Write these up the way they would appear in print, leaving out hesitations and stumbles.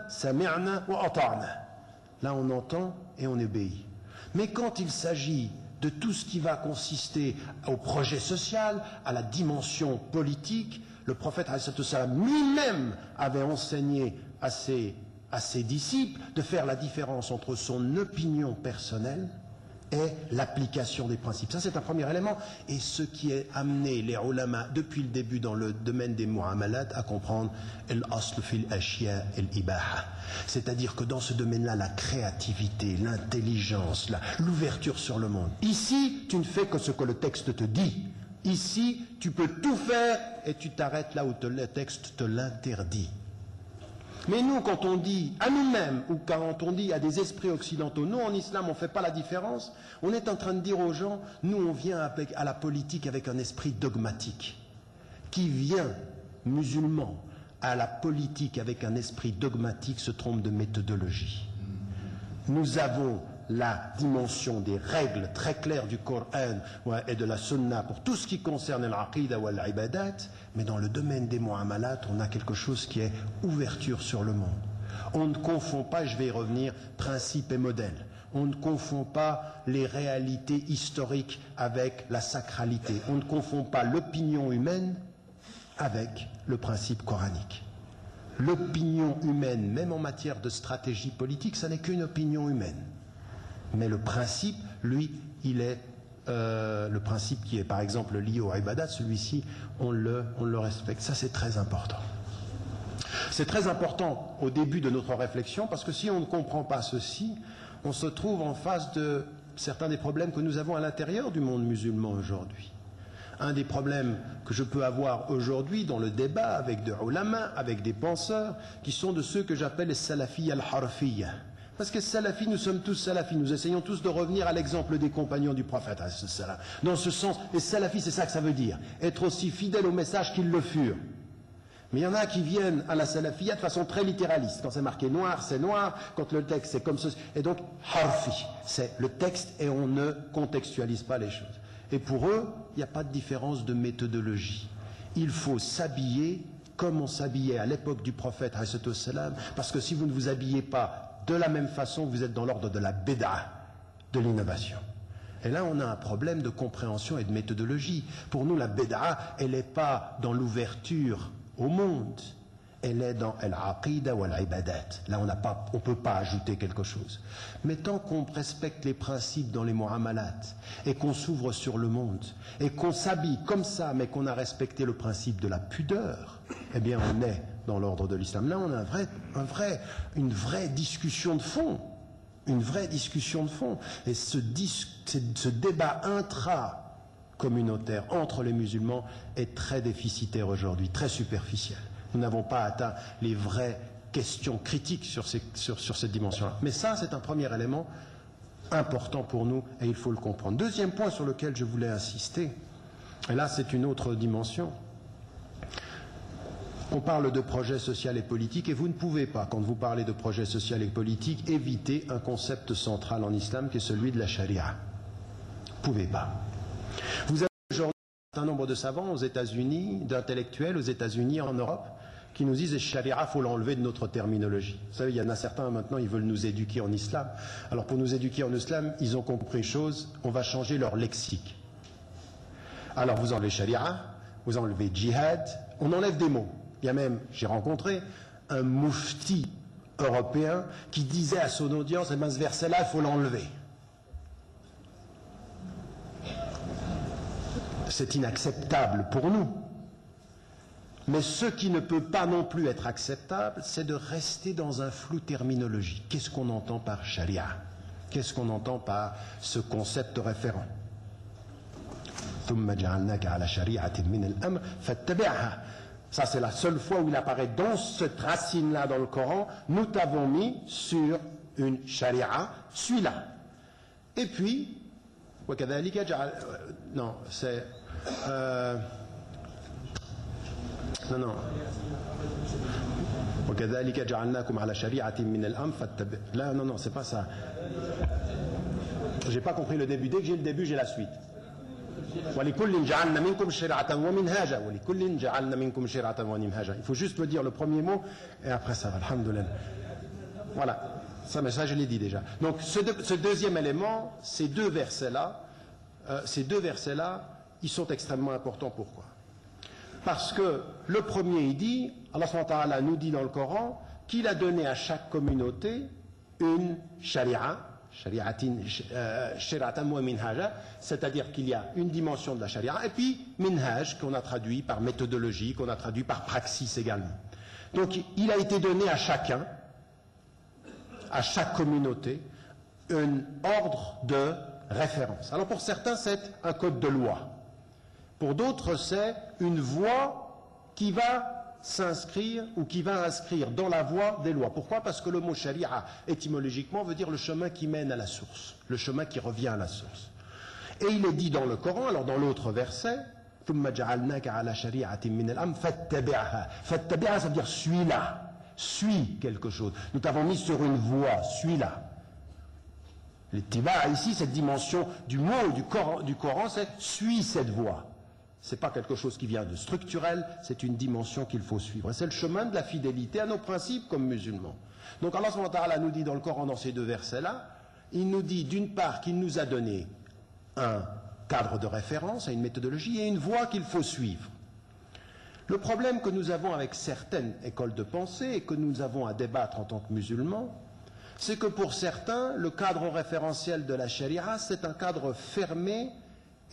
sami'na wa ata'na. Là, on entend et on obéit. Mais quand il s'agit de tout ce qui va consister au projet social, à la dimension politique, le prophète lui-même avait enseigné à ses disciples de faire la différence entre son opinion personnelle et l'application des principes. Ça, c'est un premier élément. Et ce qui est amené les ulama depuis le début dans le domaine des mu'amalat à comprendre al-asl fil ashya al-ibaha. C'est-à-dire que dans ce domaine-là, la créativité, l'intelligence, l'ouverture sur le monde. Ici, tu ne fais que ce que le texte te dit. Ici, tu peux tout faire et tu t'arrêtes là où le texte te l'interdit. Mais nous, quand on dit à nous-mêmes, ou quand on dit à des esprits occidentaux, nous en islam on ne fait pas la différence, on est en train de dire aux gens, nous on vient à la politique avec un esprit dogmatique. Qui vient, musulman, à la politique avec un esprit dogmatique se trompe de méthodologie. Nous avons la dimension des règles très claires du Coran et de la Sunna pour tout ce qui concerne l'aqida ou l'ibadat, mais dans le domaine des mu'amalat, on a quelque chose qui est ouverture sur le monde. On ne confond pas, je vais y revenir, principe et modèle. On ne confond pas les réalités historiques avec la sacralité. On ne confond pas l'opinion humaine avec le principe coranique. L'opinion humaine, même en matière de stratégie politique, ça n'est qu'une opinion humaine. Mais le principe, lui, il est le principe qui est par exemple lié au ibadat, celui-ci, on le respecte. Ça, c'est très important. C'est très important au début de notre réflexion, parce que si on ne comprend pas ceci, on se trouve en face de certains des problèmes que nous avons à l'intérieur du monde musulman aujourd'hui. Un des problèmes que je peux avoir aujourd'hui dans le débat avec des ulama, avec des penseurs, qui sont de ceux que j'appelle les salafis al-harfiyya. Parce que salafis, nous sommes tous salafis, nous essayons tous de revenir à l'exemple des compagnons du prophète. Dans ce sens, les salafis, c'est ça que ça veut dire, être aussi fidèles au message qu'ils le furent. Mais il y en a qui viennent à la salafiyya de façon très littéraliste. Quand c'est marqué noir, c'est noir. Quand le texte, c'est comme ceci. Et donc, harfi, c'est le texte et on ne contextualise pas les choses. Et pour eux, il n'y a pas de différence de méthodologie. Il faut s'habiller comme on s'habillait à l'époque du prophète, parce que si vous ne vous habillez pas de la même façon, vous êtes dans l'ordre de la bid'a, de l'innovation. Et là, on a un problème de compréhension et de méthodologie. Pour nous, la bid'a, elle n'est pas dans l'ouverture au monde, elle est dans al-aqida ou al-ibadat. Là, on peut pas ajouter quelque chose. Mais tant qu'on respecte les principes dans les mu'amalat, et qu'on s'ouvre sur le monde, et qu'on s'habille comme ça, mais qu'on a respecté le principe de la pudeur, eh bien, on est dans l'ordre de l'islam. Là, on a une vraie discussion de fond. Une vraie discussion de fond. Et ce débat intra-communautaire entre les musulmans est très déficitaire aujourd'hui, très superficiel. Nous n'avons pas atteint les vraies questions critiques sur cette dimension-là. Mais ça, c'est un premier élément important pour nous et il faut le comprendre. Deuxième point sur lequel je voulais insister, et là, c'est une autre dimension. On parle de projet social et politique et vous ne pouvez pas, quand vous parlez de projet social et politique, éviter un concept central en islam qui est celui de la charia. Vous ne pouvez pas. Vous avez aujourd'hui un certain nombre de savants aux États-Unis, d'intellectuels aux États-Unis, en Europe, qui nous disent que la charia, il faut l'enlever de notre terminologie. Vous savez, il y en a certains maintenant, ils veulent nous éduquer en islam. Alors pour nous éduquer en islam, ils ont compris une chose, on va changer leur lexique. Alors vous enlevez charia, vous enlevez djihad, on enlève des mots. Il y a même, j'ai rencontré un moufti européen qui disait à son audience, eh bien ce verset-là, il faut l'enlever. C'est inacceptable pour nous. Mais ce qui ne peut pas non plus être acceptable, c'est de rester dans un flou terminologique. Qu'est-ce qu'on entend par charia? Qu'est-ce qu'on entend par ce concept référent? Ça, c'est la seule fois où il apparaît dans cette racine-là dans le Coran. Nous t'avons mis sur une charia, suis-la. Et puis, non, c'est... non. Là, non, c'est pas ça. J'ai pas compris le début. Dès que j'ai le début, j'ai la suite. وَلِكُلٍّ جَعَلْنَا مِنْكُمْ شِرْعَةً وَمِنْهَاجًا وَلِكُلٍّ جَعَلْنَا مِنْكُمْ شِرْعَةً وَمِنْهَاجًا. Il faut juste me dire le premier mot et après ça va, alhamdoulilah. Voilà, ça, mais ça je l'ai dit déjà. Donc ce deuxième élément, ces deux versets-là, ils sont extrêmement importants. Pourquoi? Parce que le premier, il dit, Allah subhanahu wa ta'ala nous dit dans le Coran qu'il a donné à chaque communauté une sharia, c'est-à-dire qu'il y a une dimension de la sharia et puis minhaj qu'on a traduit par méthodologie, qu'on a traduit par praxis également. Donc il a été donné à chacun, à chaque communauté, un ordre de référence. Alors pour certains c'est un code de loi, pour d'autres c'est une voie qui va s'inscrire ou qui va inscrire dans la voie des lois. Pourquoi? Parce que le mot sharia étymologiquement veut dire le chemin qui mène à la source, le chemin qui revient à la source. Et il est dit dans le Coran, alors dans l'autre verset, ثُمَّ جَعَلْنَاكَ عَلَى شَرِيعَةٍ مِنَ الْأَمْرِ فَاتَّبِعْهَا. Fattabi'ha, ça veut dire suis-la, suis quelque chose. Nous t'avons mis sur une voie, suis-la. L'ittiba' ici, cette dimension du mot du Coran, c'est suis cette voie. Ce n'est pas quelque chose qui vient de structurel, c'est une dimension qu'il faut suivre. C'est le chemin de la fidélité à nos principes comme musulmans. Donc Allah subhanahu wa ta'ala nous dit dans le Coran, dans ces deux versets-là, il nous dit d'une part qu'il nous a donné un cadre de référence, une méthodologie et une voie qu'il faut suivre. Le problème que nous avons avec certaines écoles de pensée et que nous avons à débattre en tant que musulmans, c'est que pour certains, le cadre référentiel de la charia, c'est un cadre fermé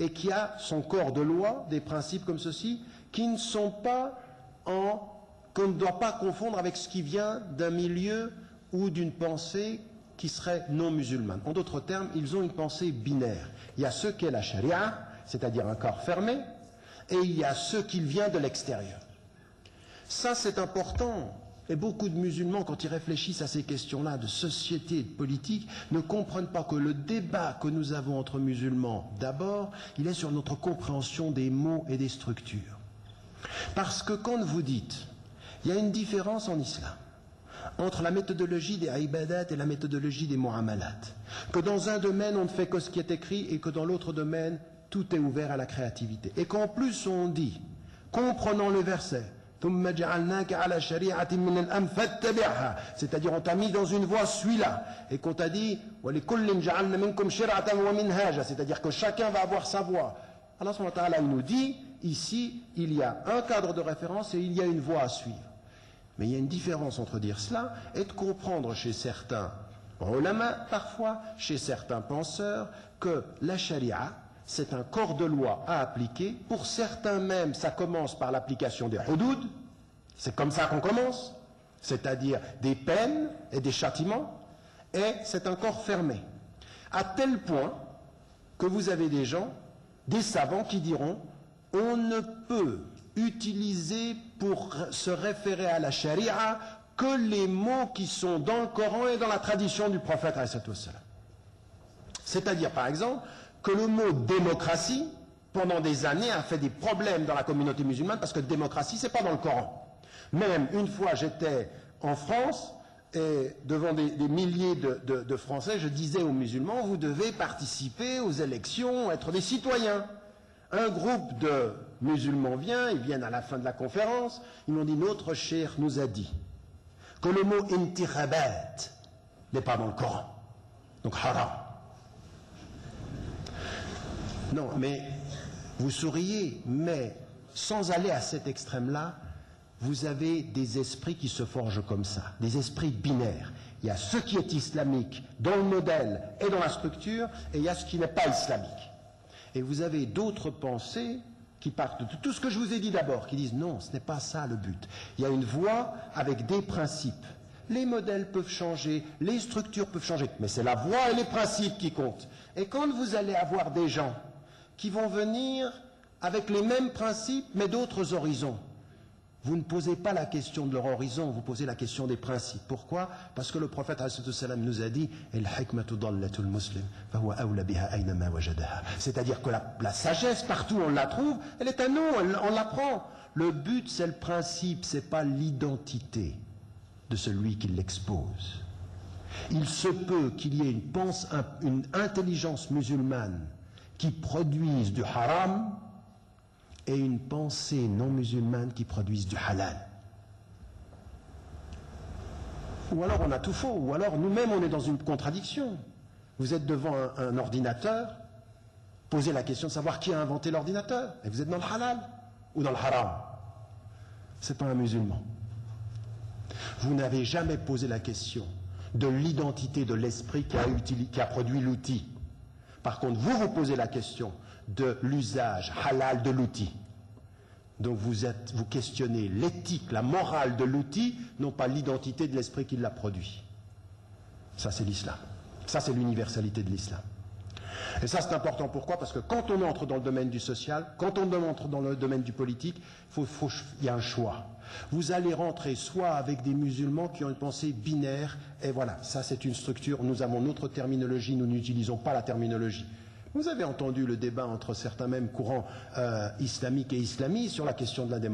et qui a son corps de loi, des principes comme ceci, qui ne sont pas qu'on ne doit pas confondre avec ce qui vient d'un milieu ou d'une pensée qui serait non musulmane. En d'autres termes, ils ont une pensée binaire. Il y a ce qu'est la charia, c'est-à-dire un corps fermé, et il y a ce qui vient de l'extérieur. Ça, c'est important. Et beaucoup de musulmans, quand ils réfléchissent à ces questions-là de société et de politique, ne comprennent pas que le débat que nous avons entre musulmans, d'abord, il est sur notre compréhension des mots et des structures. Parce que quand vous dites, il y a une différence en islam entre la méthodologie des ibadat et la méthodologie des mu'amalat, que dans un domaine on ne fait que ce qui est écrit et que dans l'autre domaine tout est ouvert à la créativité. Et qu'en plus on dit, comprenant le verset, c'est-à-dire on t'a mis dans une voie, suis-la, et qu'on t'a dit c'est-à-dire que chacun va avoir sa voie. Allah subhanahu wa ta'ala nous dit ici il y a un cadre de référence et il y a une voie à suivre. Mais il y a une différence entre dire cela et de comprendre chez certains ulama, parfois chez certains penseurs, que la charia c'est un corps de loi à appliquer. Pour certains même, ça commence par l'application des hudud. C'est comme ça qu'on commence, c'est-à-dire des peines et des châtiments. Et c'est un corps fermé. À tel point que vous avez des gens, des savants qui diront on ne peut utiliser pour se référer à la charia que les mots qui sont dans le Coran et dans la tradition du prophète. C'est-à-dire, par exemple, que le mot démocratie, pendant des années, a fait des problèmes dans la communauté musulmane parce que démocratie, c'est pas dans le Coran. Même une fois, j'étais en France et devant des milliers de Français, je disais aux musulmans, vous devez participer aux élections, être des citoyens. Un groupe de musulmans vient, ils viennent à la fin de la conférence, ils m'ont dit, notre cheikh nous a dit que le mot intikhabat n'est pas dans le Coran. Donc haram. Non, mais vous souriez, mais sans aller à cet extrême-là, vous avez des esprits qui se forgent comme ça, des esprits binaires. Il y a ce qui est islamique dans le modèle et dans la structure, et il y a ce qui n'est pas islamique. Et vous avez d'autres pensées qui partent de tout ce que je vous ai dit d'abord, qui disent non, ce n'est pas ça le but. Il y a une voie avec des principes. Les modèles peuvent changer, les structures peuvent changer, mais c'est la voie et les principes qui comptent. Et quand vous allez avoir des gens qui vont venir avec les mêmes principes, mais d'autres horizons, vous ne posez pas la question de leur horizon, vous posez la question des principes. Pourquoi? Parce que le prophète nous a dit c'est-à-dire que la sagesse, partout on la trouve, elle est à nous, on l'apprend. Le but, c'est le principe, c'est pas l'identité de celui qui l'expose. Il se peut qu'il y ait une intelligence musulmane qui produisent du haram et une pensée non musulmane qui produise du halal. Ou alors on a tout faux, ou alors nous-mêmes on est dans une contradiction. Vous êtes devant un ordinateur, posez la question de savoir qui a inventé l'ordinateur, et vous êtes dans le halal ou dans le haram. C'est pas un musulman. Vous n'avez jamais posé la question de l'identité de l'esprit qui a produit l'outil. Par contre, vous posez la question de l'usage halal de l'outil. Donc vous questionnez l'éthique, la morale de l'outil, non pas l'identité de l'esprit qui l'a produit. Ça, c'est l'islam. Ça, c'est l'universalité de l'islam. Et ça, c'est important. Pourquoi? Parce que quand on entre dans le domaine du social, quand on entre dans le domaine du politique, il y a un choix. Vous allez rentrer soit avec des musulmans qui ont une pensée binaire, et voilà, ça c'est une structure, nous avons notre terminologie, nous n'utilisons pas la terminologie. Vous avez entendu le débat entre certains mêmes courants islamiques et islamistes sur la question de la démocratie.